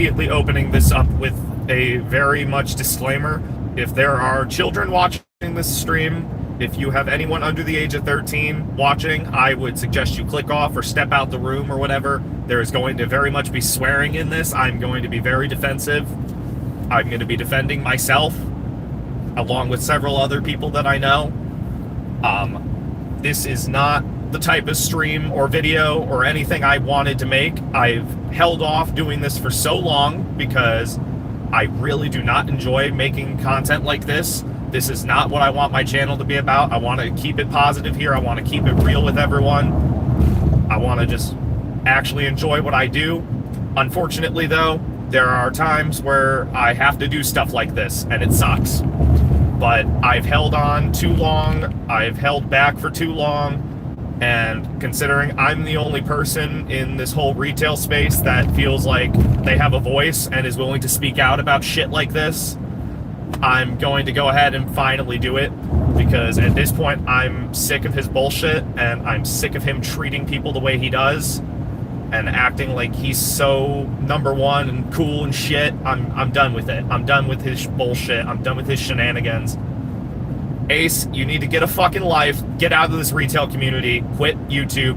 immediately opening this up with a very much disclaimer. If there are children watching this stream, if you have anyone under the age of 13 watching, I would suggest you click off or step out the room or whatever. There is going to very much be swearing in this. I'm going to be very defensive. I'm going to be defending myself, along with several other people that I know. This is not the type of stream or video or anything I wanted to make. I've held off doing this for so long because I really do not enjoy making content like this. This is not what I want my channel to be about. I want to keep it positive here. I want to keep it real with everyone. I want to just actually enjoy what I do. Unfortunately, though, there are times where I have to do stuff like this, and it sucks. But I've held on too long. I've held back for too long. And considering I'm the only person in this whole retail space that feels like they have a voice and is willing to speak out about shit like this, I'm going to go ahead and finally do it, because at this point I'm sick of his bullshit, and I'm sick of him treating people the way he does and acting like he's so number one and cool and shit. I'm done with it. I'm done with his bullshit. I'm done with his shenanigans. Ace, you need to get a fucking life, get out of this retail community, quit YouTube,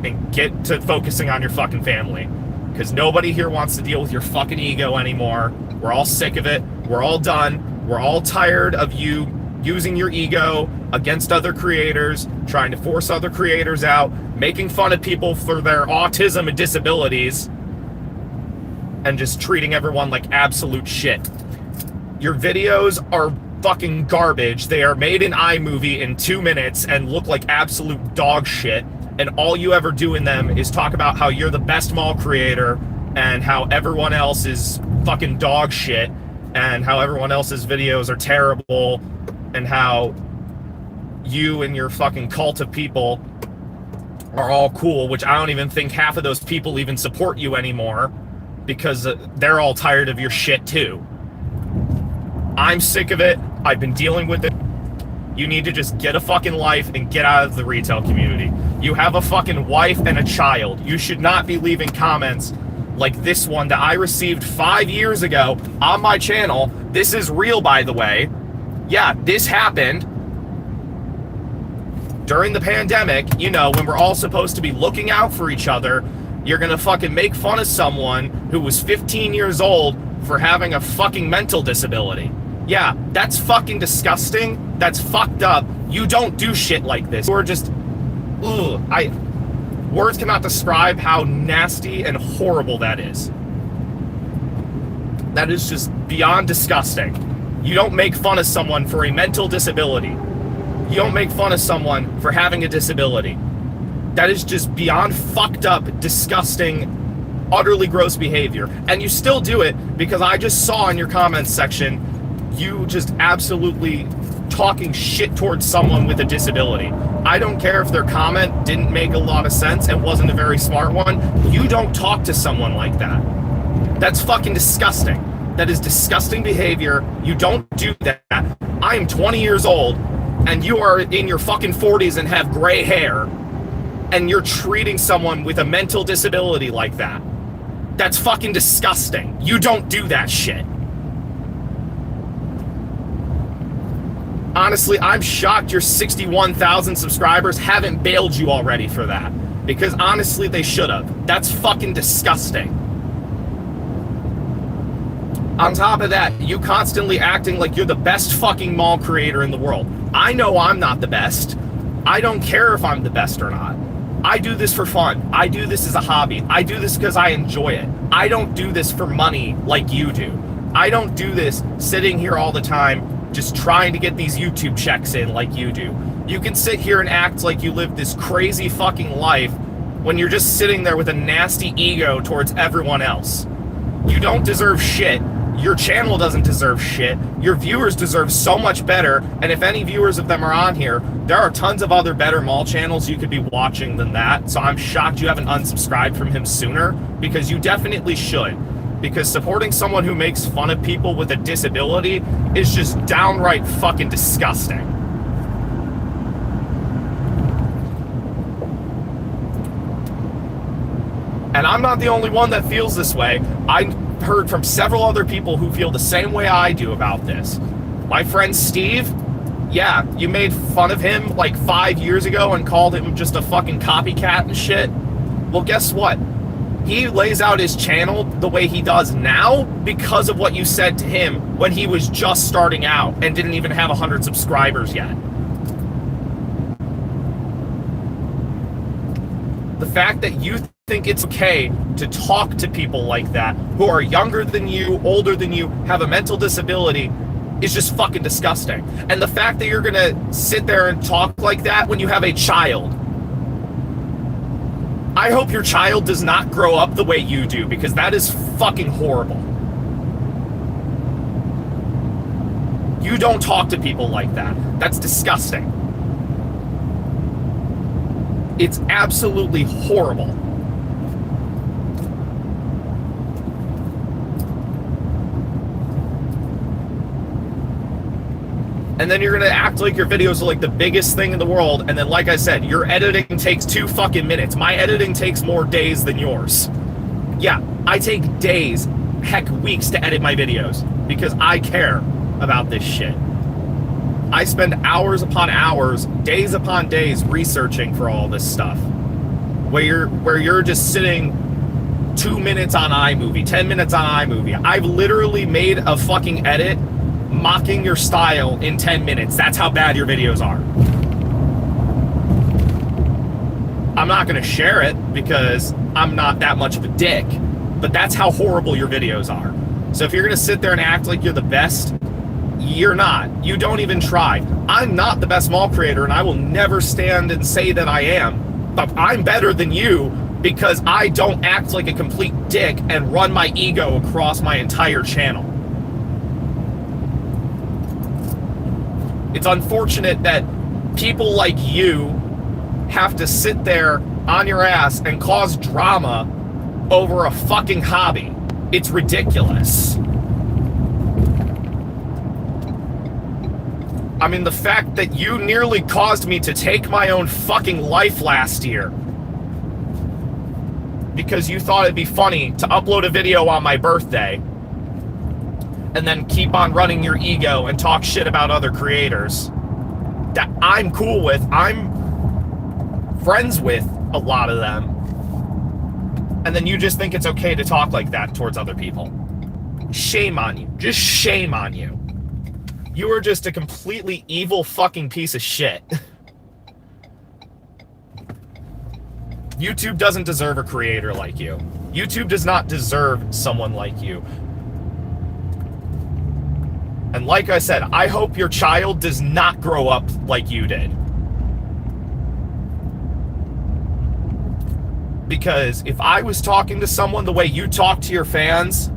and get to focusing on your fucking family. Because nobody here wants to deal with your fucking ego anymore. We're all sick of it. We're all done. We're all tired of you using your ego against other creators, trying to force other creators out, making fun of people for their autism and disabilities, and just treating everyone like absolute shit. Your videos are fucking garbage. They are made in iMovie in 2 minutes and look like absolute dog shit, and all you ever do in them is talk about how you're the best mall creator and how everyone else is fucking dog shit and how everyone else's videos are terrible and how you and your fucking cult of people are all cool, which I don't even think half of those people even support you anymore, because they're all tired of your shit too. I'm sick of it. I've been dealing with it. You need to just get a fucking life and get out of the retail community. You have a fucking wife and a child. You should not be leaving comments like this one that I received 5 years ago on my channel. This is real, by the way. Yeah, this happened during the pandemic, you know, when we're all supposed to be looking out for each other. You're gonna fucking make fun of someone who was 15 years old for having a fucking mental disability. Yeah, that's fucking disgusting. That's fucked up. You don't do shit like this. You're just, ugh. Words cannot describe how nasty and horrible that is. That is just beyond disgusting. You don't make fun of someone for a mental disability. You don't make fun of someone for having a disability. That is just beyond fucked up, disgusting, utterly gross behavior. And you still do it because I just saw in your comments section you just absolutely talking shit towards someone with a disability. I don't care if their comment didn't make a lot of sense and wasn't a very smart one. You don't talk to someone like that. That's fucking disgusting. That is disgusting behavior. You don't do that. I am 20 years old and you are in your fucking 40s and have gray hair, and you're treating someone with a mental disability like that. That's fucking disgusting. You don't do that shit. Honestly, I'm shocked your 61,000 subscribers haven't bailed you already for that. Because honestly, they should have. That's fucking disgusting. On top of that, you constantly acting like you're the best fucking mall creator in the world. I know I'm not the best. I don't care if I'm the best or not. I do this for fun. I do this as a hobby. I do this because I enjoy it. I don't do this for money like you do. I don't do this sitting here all the time just trying to get these YouTube checks in like you do. You can sit here and act like you live this crazy fucking life when you're just sitting there with a nasty ego towards everyone else. You don't deserve shit. Your channel doesn't deserve shit. Your viewers deserve so much better, and if any viewers of them are on here, there are tons of other better mall channels you could be watching than that, so I'm shocked you haven't unsubscribed from him sooner, because you definitely should. Because supporting someone who makes fun of people with a disability is just downright fucking disgusting. And I'm not the only one that feels this way. heard from several other people who feel the same way I do about this. My friend Steve, yeah, you made fun of him like 5 years ago and called him just a fucking copycat and shit. Well, guess what? He lays out his channel the way he does now because of what you said to him when he was just starting out and didn't even have 100 subscribers yet. The fact that you think it's okay to talk to people like that, who are younger than you, older than you, have a mental disability, is just fucking disgusting. And the fact that you're gonna sit there and talk like that when you have a child, I hope your child does not grow up the way you do, because that is fucking horrible. You don't talk to people like that. That's disgusting. It's absolutely horrible. And then you're gonna act like your videos are like the biggest thing in the world, and then like I said, your editing takes 2 fucking minutes. My editing takes more days than yours. Yeah, I take days, heck weeks to edit my videos, because I care about this shit. I spend hours upon hours, days upon days researching for all this stuff. Where you're just sitting 2 minutes on iMovie, 10 minutes on iMovie. I've literally made a fucking edit mocking your style in 10 minutes. That's how bad your videos are. I'm not gonna share it because I'm not that much of a dick, but that's how horrible your videos are. So if you're gonna sit there and act like you're the best, you're not. You don't even try. I'm not the best mall creator, and I will never stand and say that I am, but I'm better than you because I don't act like a complete dick and run my ego across my entire channel. It's unfortunate that people like you have to sit there on your ass and cause drama over a fucking hobby. It's ridiculous. I mean, the fact that you nearly caused me to take my own fucking life last year because you thought it'd be funny to upload a video on my birthday and then keep on running your ego and talk shit about other creators that I'm cool with. I'm friends with a lot of them. And then you just think it's okay to talk like that towards other people. Shame on you. Just shame on you. You are just a completely evil fucking piece of shit. YouTube doesn't deserve a creator like you. YouTube does not deserve someone like you. And like I said, I hope your child does not grow up like you did. Because if I was talking to someone the way you talk to your fans,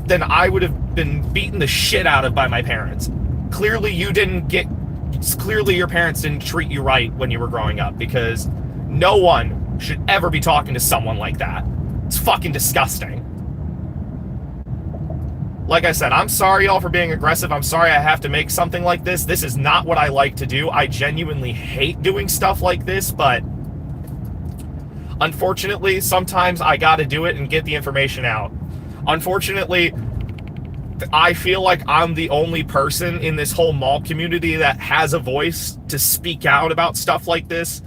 then I would have been beaten the shit out of by my parents. Clearly your parents didn't treat you right when you were growing up, because no one should ever be talking to someone like that. It's fucking disgusting. Like I said, I'm sorry y'all for being aggressive. I'm sorry I have to make something like this. This is not what I like to do. I genuinely hate doing stuff like this, but unfortunately, sometimes I gotta do it and get the information out. Unfortunately, I feel like I'm the only person in this whole mall community that has a voice to speak out about stuff like this.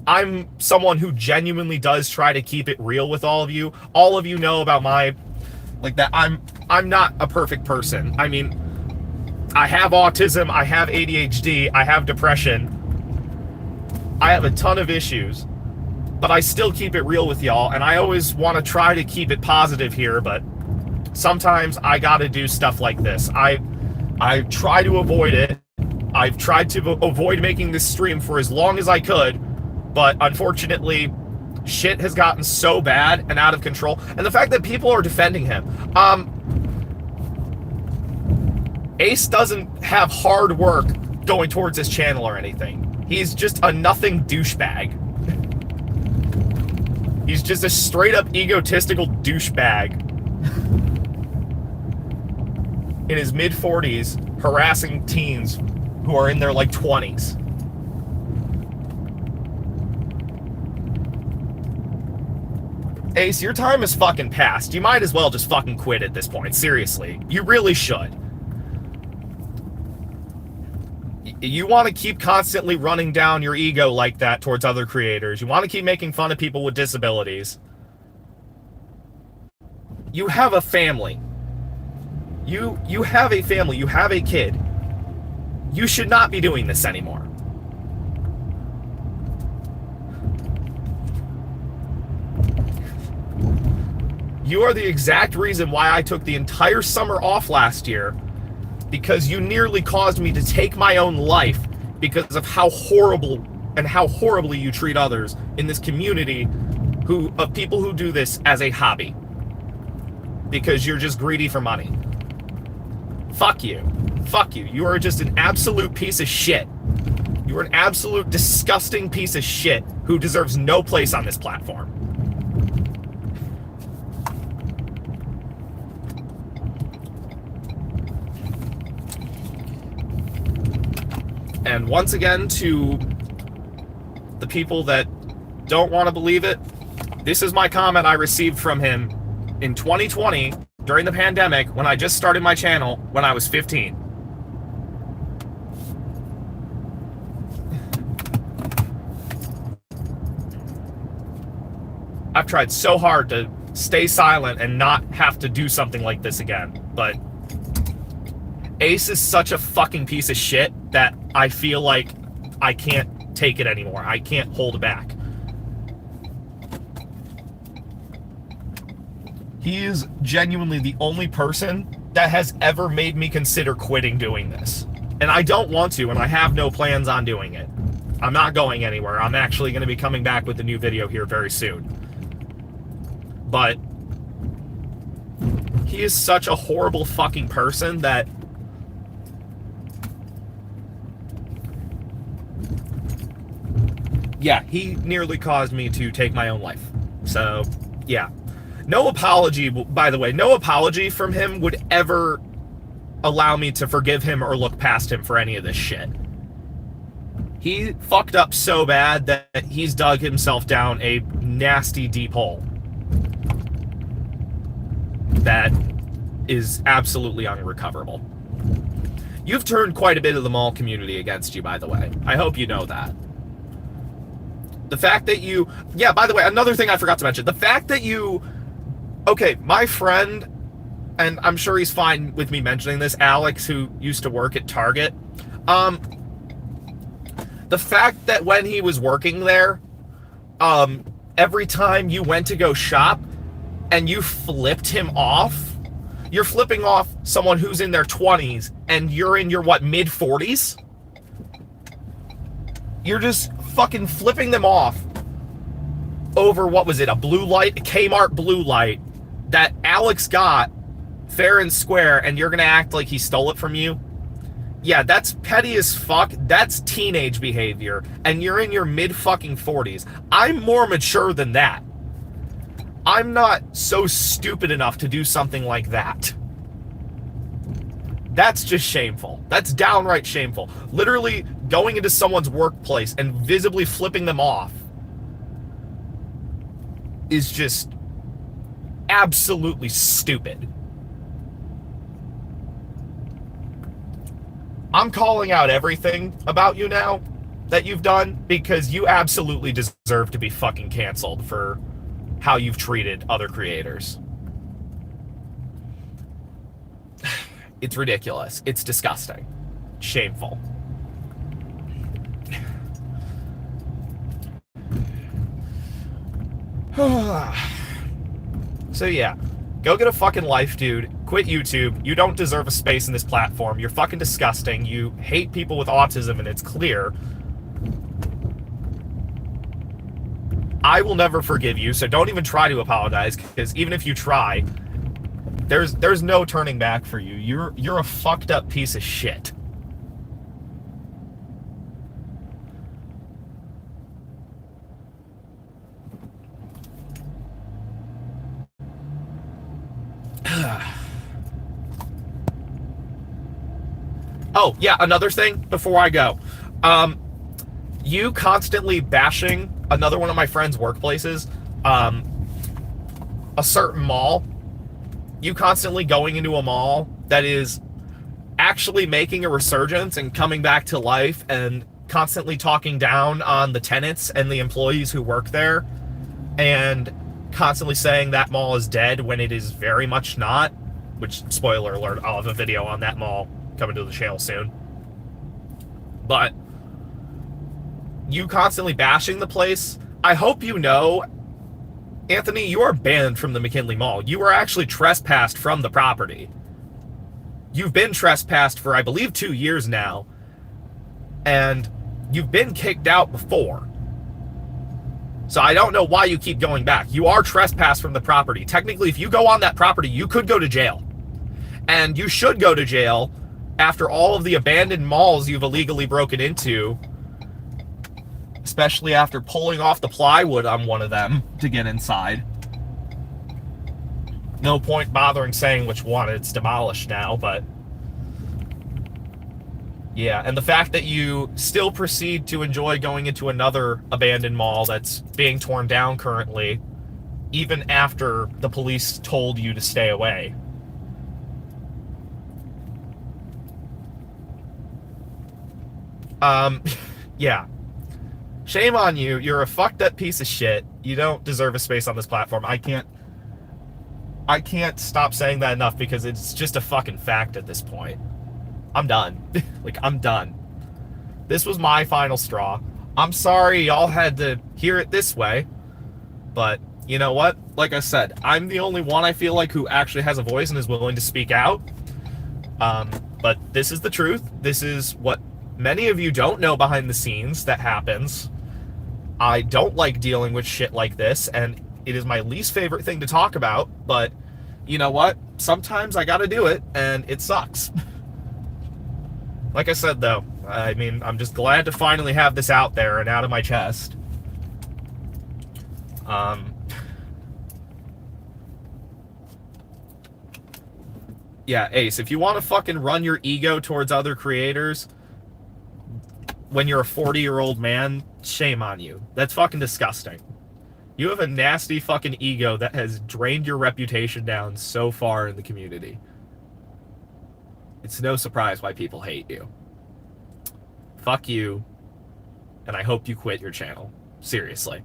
I'm someone who genuinely does try to keep it real with all of you. All of you know about my, like that, I'm not a perfect person. I mean, I have autism, I have ADHD, I have depression. I have a ton of issues, but I still keep it real with y'all, and I always want to try to keep it positive here, but sometimes I gotta do stuff like this. I try to avoid it. I've tried to avoid making this stream for as long as I could, but unfortunately, shit has gotten so bad and out of control. And the fact that people are defending him. Ace doesn't have hard work going towards his channel or anything. He's just a nothing douchebag. He's just a straight up egotistical douchebag in his mid-40s harassing teens who are in their like 20s. Ace, your time is fucking past. You might as well just fucking quit at this point. Seriously. You really should. You want to keep constantly running down your ego like that towards other creators. You want to keep making fun of people with disabilities. You have a family. You have a family. You have a kid. You should not be doing this anymore. You are the exact reason why I took the entire summer off last year, because you nearly caused me to take my own life because of how horrible and how horribly you treat others in this community of people who do this as a hobby because you're just greedy for money. Fuck you. Fuck you. You are just an absolute piece of shit. You are an absolute disgusting piece of shit who deserves no place on this platform. And once again, to the people that don't want to believe it, this is my comment I received from him in 2020 during the pandemic when I just started my channel when I was 15. I've tried so hard to stay silent and not have to do something like this again, but Ace is such a fucking piece of shit that I feel like I can't take it anymore. I can't hold it back. He is genuinely the only person that has ever made me consider quitting doing this. And I don't want to, and I have no plans on doing it. I'm not going anywhere. I'm actually going to be coming back with a new video here very soon. But he is such a horrible fucking person that yeah, he nearly caused me to take my own life. So, yeah. No apology, by the way, no apology from him would ever allow me to forgive him or look past him for any of this shit. He fucked up so bad that he's dug himself down a nasty deep hole that is absolutely unrecoverable. You've turned quite a bit of the mall community against you, by the way. I hope you know that. The fact that you... Yeah, by the way, another thing I forgot to mention. The fact that you... Okay, my friend, and I'm sure he's fine with me mentioning this, Alex, who used to work at Target. The fact that when he was working there, every time you went to go shop and you flipped him off, you're flipping off someone who's in their 20s and you're in your, what, mid-40s? You're just fucking flipping them off over, what was it, a blue light, a Kmart blue light that Alex got fair and square, and you're gonna act like he stole it from you? Yeah, that's petty as fuck. That's teenage behavior, and you're in your mid-fucking 40s. I'm more mature than that. I'm not so stupid enough to do something like that. That's just shameful. That's downright shameful. Literally going into someone's workplace and visibly flipping them off is just absolutely stupid. I'm calling out everything about you now that you've done because you absolutely deserve to be fucking canceled for how you've treated other creators. It's ridiculous. It's disgusting. Shameful. So yeah, go get a fucking life, dude. Quit YouTube. You don't deserve a space in this platform. You're fucking disgusting. You hate people with autism, and it's clear. I will never forgive you, so don't even try to apologize, because even if you try, there's no turning back for you. You're a fucked up piece of shit. Oh, yeah, another thing before I go. You constantly bashing another one of my friend's workplaces. a certain mall, you constantly going into a mall that is actually making a resurgence and coming back to life and constantly talking down on the tenants and the employees who work there and constantly saying that mall is dead when it is very much not, which, spoiler alert, I'll have a video on that mall coming to the channel soon. But you constantly bashing the place, I hope you know, Anthony, you are banned from the McKinley Mall. You are actually trespassed from the property. You've been trespassed for, I believe, 2 years now. And you've been kicked out before. So I don't know why you keep going back. You are trespassed from the property. Technically, if you go on that property, you could go to jail. And you should go to jail after all of the abandoned malls you've illegally broken into, especially after pulling off the plywood on one of them to get inside. No point bothering saying which one, it's demolished now, but yeah, and the fact that you still proceed to enjoy going into another abandoned mall that's being torn down currently, even after the police told you to stay away. Yeah. Shame on you. You're a fucked up piece of shit. You don't deserve a space on this platform. I can't stop saying that enough because it's just a fucking fact at this point. I'm done. Like, I'm done. This was my final straw. I'm sorry y'all had to hear it this way, but you know what? Like I said, I'm the only one I feel like who actually has a voice and is willing to speak out. But this is the truth. This is what many of you don't know behind the scenes that happens. I don't like dealing with shit like this, and it is my least favorite thing to talk about, but you know what? Sometimes I gotta do it, and it sucks. Like I said, though, I mean, I'm just glad to finally have this out there and out of my chest. Yeah, Ace, if you want to fucking run your ego towards other creators when you're a 40-year-old man, shame on you. That's fucking disgusting. You have a nasty fucking ego that has drained your reputation down so far in the community. It's no surprise why people hate you. Fuck you, and I hope you quit your channel. Seriously.